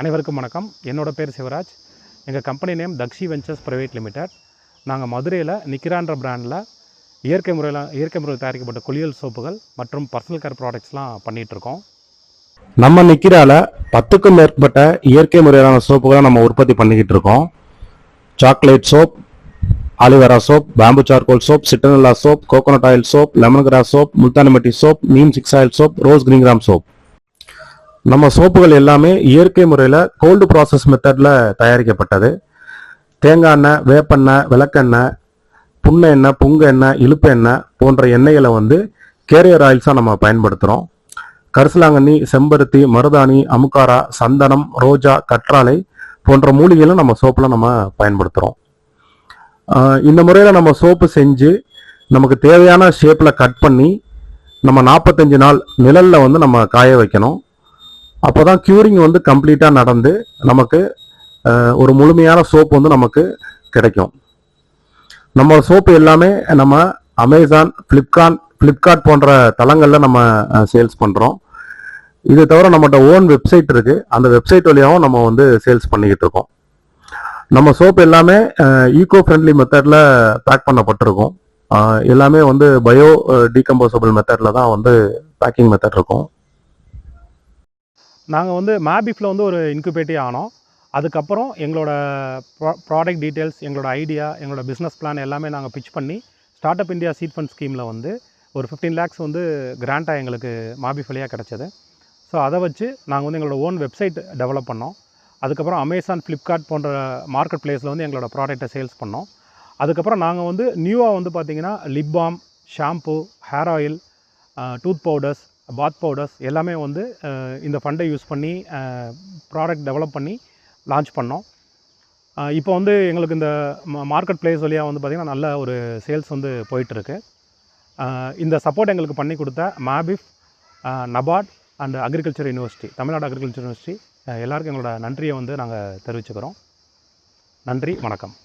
அனைவருக்கும் வணக்கம். என்னோட பேர் சிவராஜ். எங்கள் company name Dakshi ventures private limited. நாங்கள் மதுரையில் நிக்கிரான்ற பிராண்டில் இயற்கை முறையில் தயாரிக்கப்பட்ட குளியல் சோப்புகள் மற்றும் பர்சனல் கேர் ப்ராடக்ட்ஸ்லாம் பண்ணிகிட்ருக்கோம். நம்ம நிக்கிரால 10க்கும் மேற்பட்ட இயற்கை முறையிலான சோப்புகளை நம்ம உற்பத்தி பண்ணிக்கிட்டு இருக்கோம். Chocolate soap, aloe vera soap, bamboo charcoal soap, citronella soap, coconut oil soap, lemon grass soap, Multani mitti soap, neem 6 oil soap, rose green gram soap. நம்ம சோப்புகள் எல்லாமே இயற்கை முறையில் கோல்டு ப்ராசஸ் மெத்தடில் தயாரிக்கப்பட்டது. தேங்காய் எண்ணெய், வேப்பெண்ணெய், விளக்கெண்ணெய், புண்ண எண்ணெய், புங்க எண்ணெய், இழுப்பு எண்ணெய் போன்ற எண்ணெய்களை கேரியர் ஆயில்ஸாக நம்ம பயன்படுத்துகிறோம். கரிசலாங்கண்ணி, செம்பருத்தி, மருதாணி, அமுக்காரா, சந்தனம், ரோஜா, கற்றாழை போன்ற மூலிகைகளும் நம்ம சோப்பில் நம்ம பயன்படுத்துகிறோம். இந்த முறையில் நம்ம சோப்பு செஞ்சு நமக்கு தேவையான ஷேப்பில் கட் பண்ணி நம்ம 45 நாள் நிழலில் நம்ம காய வைக்கணும். அப்போ தான் க்யூரிங் கம்ப்ளீட்டாக நடந்து நமக்கு ஒரு முழுமையான சோப்பு நமக்கு கிடைக்கும். நம்ம சோப்பு எல்லாமே நம்ம அமேசான், ஃப்ளிப்கார்ட் போன்ற தளங்களில் நம்ம சேல்ஸ் பண்ணுறோம். இது தவிர நம்மகிட்ட ஓன் வெப்சைட் இருக்குது. அந்த வெப்சைட் வழியாகவும் நம்ம சேல்ஸ் பண்ணிக்கிட்டு இருக்கோம். நம்ம சோப்பு எல்லாமே ஈகோ ஃப்ரெண்ட்லி மெத்தடில் பேக் பண்ணப்பட்டிருக்கோம். எல்லாமே பயோ டீகம்போசபிள் மெத்தடில் தான் பேக்கிங் மெத்தட் இருக்கும். நாங்கள் மேபிஃபில் ஒரு இன்குபேட்டிவ் ஆனோம். அதுக்கப்புறம் எங்களோட ப்ராடக்ட் டீட்டெயில்ஸ், எங்களோட ஐடியா, எங்களோட பிஸ்னஸ் பிளான் எல்லாமே நாங்கள் பிச் பண்ணி start up India seat fund ஸ்கீமில் ஒரு 15 lakhs கிராண்டாக எங்களுக்கு மேபிஃப் வழியாக கிடச்சிது. ஸோ அதை வச்சு நாங்கள் எங்களோட ஓன் வெப்சைட் டெவலப் பண்ணோம். அதுக்கப்புறம் அமேசான், ஃப்ளிப்கார்ட் போன்ற மார்க்கெட் பிளேஸில் எங்களோட ப்ராடக்ட்டை சேல்ஸ் பண்ணோம். அதுக்கப்புறம் நாங்கள் நியூவாக பார்த்திங்கன்னா lip balm, shampoo, hair oil, tooth powders, bath powders எல்லாமே இந்த ஃபண்டை யூஸ் பண்ணி ப்ராடக்ட் டெவலப் பண்ணி லான்ச் பண்ணோம். இப்போ எங்களுக்கு இந்த மார்க்கெட் பிளேஸ் வழியாக பார்த்திங்கன்னா நல்ல ஒரு சேல்ஸ் போயிட்டுருக்கு. இந்த சப்போர்ட் எங்களுக்கு பண்ணி கொடுத்த MABIF, NABARD and agriculture university, Tamil Nadu agriculture university எல்லாருக்கும் எங்களோட நன்றியை நாங்கள் தெரிவிச்சுக்கிறோம். நன்றி, வணக்கம்.